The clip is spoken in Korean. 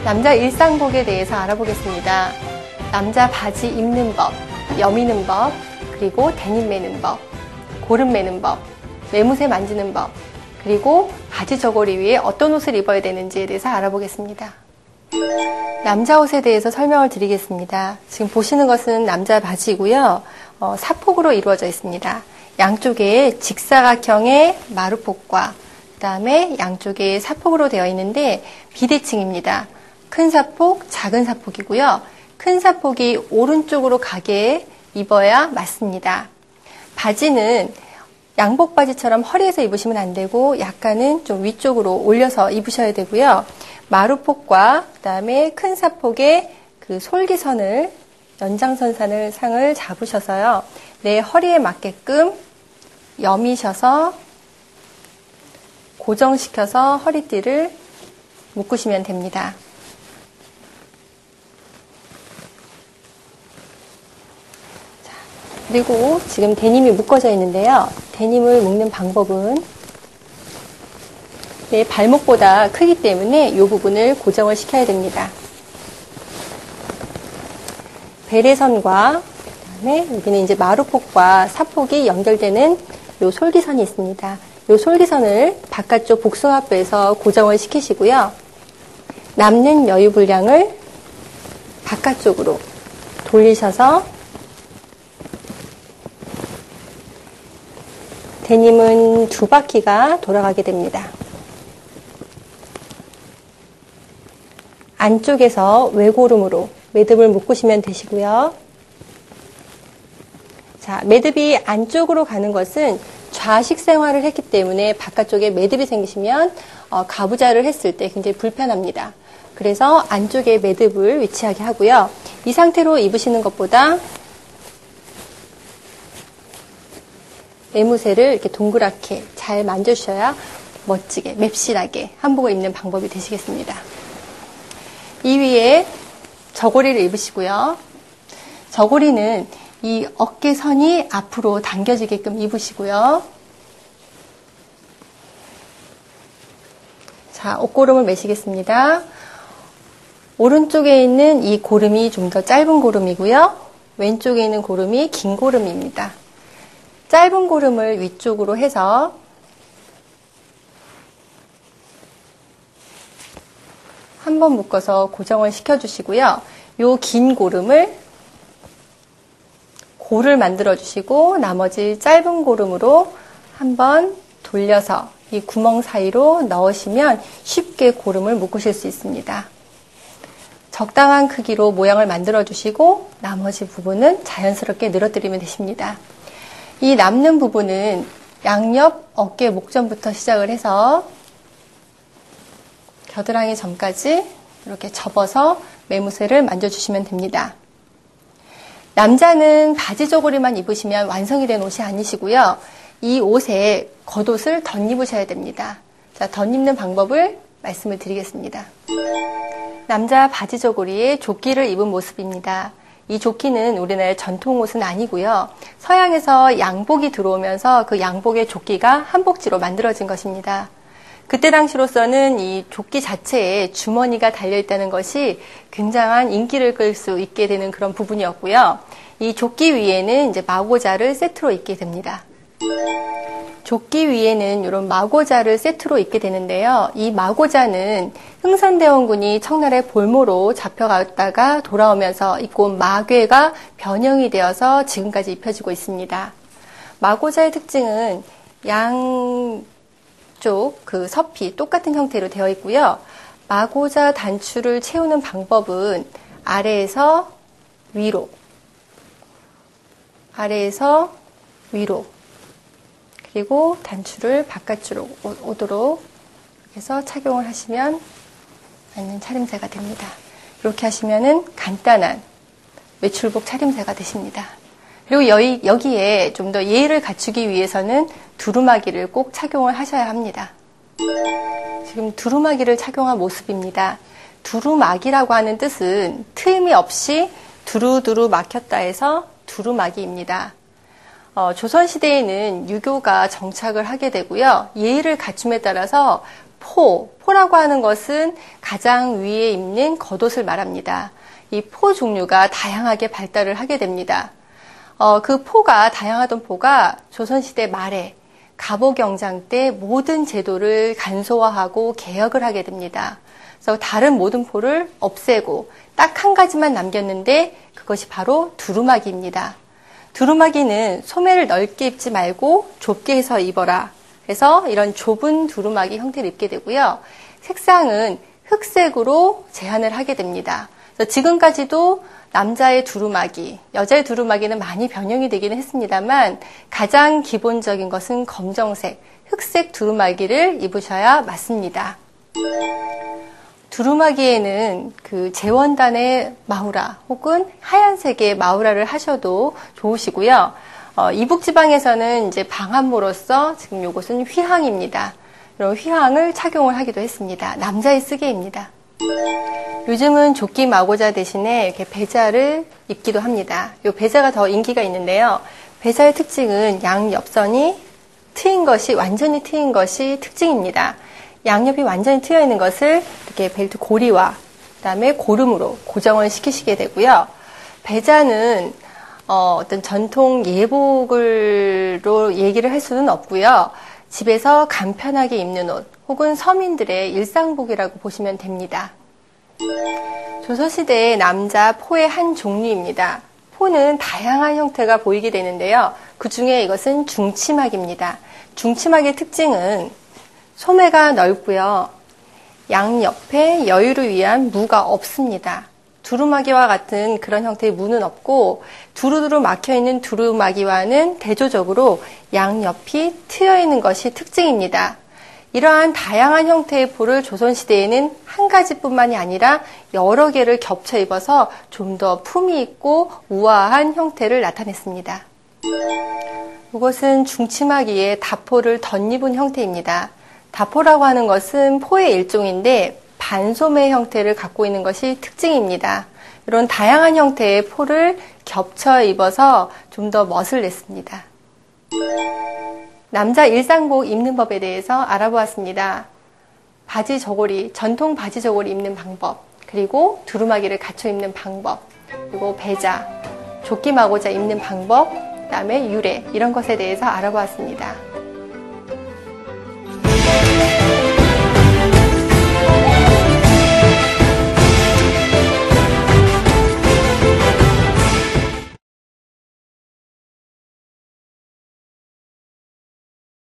남자 일상복에 대해서 알아보겠습니다. 남자 바지 입는 법, 여미는 법, 그리고 데님 매는 법, 고름 매는 법, 매무새 만지는 법, 그리고 바지 저고리 위에 어떤 옷을 입어야 되는지에 대해서 알아보겠습니다. 남자 옷에 대해서 설명을 드리겠습니다. 지금 보시는 것은 남자 바지이고요. 사폭으로 이루어져 있습니다. 양쪽에 직사각형의 마루폭과 그 다음에 양쪽에 사폭으로 되어 있는데 비대칭입니다. 큰 사폭, 작은 사폭이고요. 큰 사폭이 오른쪽으로 가게 입어야 맞습니다. 바지는 양복 바지처럼 허리에서 입으시면 안 되고 약간은 좀 위쪽으로 올려서 입으셔야 되고요. 마루폭과 그 다음에 큰 사폭의 그 솔기선을 연장선상을 상을 잡으셔서요. 내 허리에 맞게끔 여미셔서 고정시켜서 허리띠를 묶으시면 됩니다. 자, 그리고 지금 데님이 묶어져 있는데요. 데님을 묶는 방법은 내 발목보다 크기 때문에 이 부분을 고정을 시켜야 됩니다. 베레선과 그다음에 여기는 이제 마루폭과 사폭이 연결되는 이 솔기선이 있습니다. 이 솔기선을 바깥쪽 복숭아뼈에서 고정을 시키시고요. 남는 여유 분량을 바깥쪽으로 돌리셔서 데님은 2바퀴가 돌아가게 됩니다. 안쪽에서 외고름으로 매듭을 묶으시면 되시고요. 자, 매듭이 안쪽으로 가는 것은 좌식 생활을 했기 때문에 바깥쪽에 매듭이 생기시면 가부좌를 했을 때 굉장히 불편합니다. 그래서 안쪽에 매듭을 위치하게 하고요. 이 상태로 입으시는 것보다 매무새를 이렇게 동그랗게 잘 만져주셔야 멋지게 맵실하게 한복을 입는 방법이 되시겠습니다. 이 위에 저고리를 입으시고요. 저고리는 이 어깨선이 앞으로 당겨지게끔 입으시고요. 자, 옷고름을 매시겠습니다. 오른쪽에 있는 이 고름이 좀 더 짧은 고름이고요. 왼쪽에 있는 고름이 긴 고름입니다. 짧은 고름을 위쪽으로 해서 한번 묶어서 고정을 시켜주시고요. 요 긴 고름을 골을 만들어 주시고 나머지 짧은 고름으로 한번 돌려서 이 구멍 사이로 넣으시면 쉽게 고름을 묶으실 수 있습니다. 적당한 크기로 모양을 만들어 주시고 나머지 부분은 자연스럽게 늘어뜨리면 되십니다. 이 남는 부분은 양옆 어깨 목전부터 시작을 해서 겨드랑이 점까지 이렇게 접어서 매무새를 만져주시면 됩니다. 남자는 바지 저고리만 입으시면 완성이 된 옷이 아니시고요. 이 옷에 겉옷을 덧입으셔야 됩니다. 자, 덧입는 방법을 말씀을 드리겠습니다. 남자 바지 저고리에 조끼를 입은 모습입니다. 이 조끼는 우리나라의 전통 옷은 아니고요. 서양에서 양복이 들어오면서 그 양복의 조끼가 한복지로 만들어진 것입니다. 그때 당시로서는 이 조끼 자체에 주머니가 달려있다는 것이 굉장한 인기를 끌 수 있게 되는 그런 부분이었고요. 이 조끼 위에는 이제 마고자를 세트로 입게 됩니다. 조끼 위에는 이런 마고자를 세트로 입게 되는데요. 이 마고자는 흥선대원군이 청나라의 볼모로 잡혀갔다가 돌아오면서 입고 온 마괴가 변형이 되어서 지금까지 입혀지고 있습니다. 마고자의 특징은 양쪽 그 서피 똑같은 형태로 되어 있고요. 마고자 단추를 채우는 방법은 아래에서 위로, 아래에서 위로, 그리고 단추를 바깥으로 오도록 해서 착용을 하시면 맞는 차림새가 됩니다. 이렇게 하시면은 간단한 외출복 차림새가 되십니다. 그리고 여기에 좀 더 예의를 갖추기 위해서는 두루마기를 꼭 착용을 하셔야 합니다. 지금 두루마기를 착용한 모습입니다. 두루마기라고 하는 뜻은 트임이 없이 두루두루 막혔다 해서 두루마기입니다. 조선시대에는 유교가 정착을 하게 되고요. 예의를 갖춤에 따라서 포라고 하는 것은 가장 위에 입는 겉옷을 말합니다. 이 포 종류가 다양하게 발달을 하게 됩니다. 그 포가, 다양하던 포가 조선시대 말에 갑오경장 때 모든 제도를 간소화하고 개혁을 하게 됩니다. 그래서 다른 모든 포를 없애고 딱 한 가지만 남겼는데 그것이 바로 두루마기입니다. 두루마기는 소매를 넓게 입지 말고 좁게 해서 입어라. 그래서 이런 좁은 두루마기 형태를 입게 되고요. 색상은 흑색으로 제한을 하게 됩니다. 그래서 지금까지도 남자의 두루마기, 여자의 두루마기는 많이 변형이 되기는 했습니다만 가장 기본적인 것은 검정색, 흑색 두루마기를 입으셔야 맞습니다. 두루마기에는 그 재원단의 마우라 혹은 하얀색의 마우라를 하셔도 좋으시고요. 이북지방에서는 이제 방한모로서 지금 요것은 휘황입니다. 이런 휘황을 착용을 하기도 했습니다. 남자의 쓰개입니다. 요즘은 조끼 마고자 대신에 이렇게 배자를 입기도 합니다. 이 배자가 더 인기가 있는데요. 배자의 특징은 양옆선이 완전히 트인 것이 특징입니다. 양옆이 완전히 트여 있는 것을 이렇게 벨트 고리와 그다음에 고름으로 고정을 시키시게 되고요. 배자는 어떤 전통 예복으로 얘기를 할 수는 없고요. 집에서 간편하게 입는 옷 혹은 서민들의 일상복이라고 보시면 됩니다. 조선시대의 남자 포의 한 종류입니다. 포는 다양한 형태가 보이게 되는데요. 그 중에 이것은 중치막입니다. 중치막의 특징은 소매가 넓고요. 양옆에 여유를 위한 무가 없습니다. 두루마기와 같은 그런 형태의 무는 없고 두루두루 막혀있는 두루마기와는 대조적으로 양옆이 트여있는 것이 특징입니다. 이러한 다양한 형태의 포를 조선시대에는 한 가지뿐만이 아니라 여러 개를 겹쳐 입어서 좀 더 품이 있고 우아한 형태를 나타냈습니다. 이것은 중치마기에 다포를 덧입은 형태입니다. 다포라고 하는 것은 포의 일종인데 반소매 형태를 갖고 있는 것이 특징입니다. 이런 다양한 형태의 포를 겹쳐 입어서 좀 더 멋을 냈습니다. 남자 일상복 입는 법에 대해서 알아보았습니다. 바지 저고리, 전통 바지 저고리 입는 방법, 그리고 두루마기를 갖춰 입는 방법, 그리고 배자, 조끼 마고자 입는 방법, 그다음에 유래 이런 것에 대해서 알아보았습니다.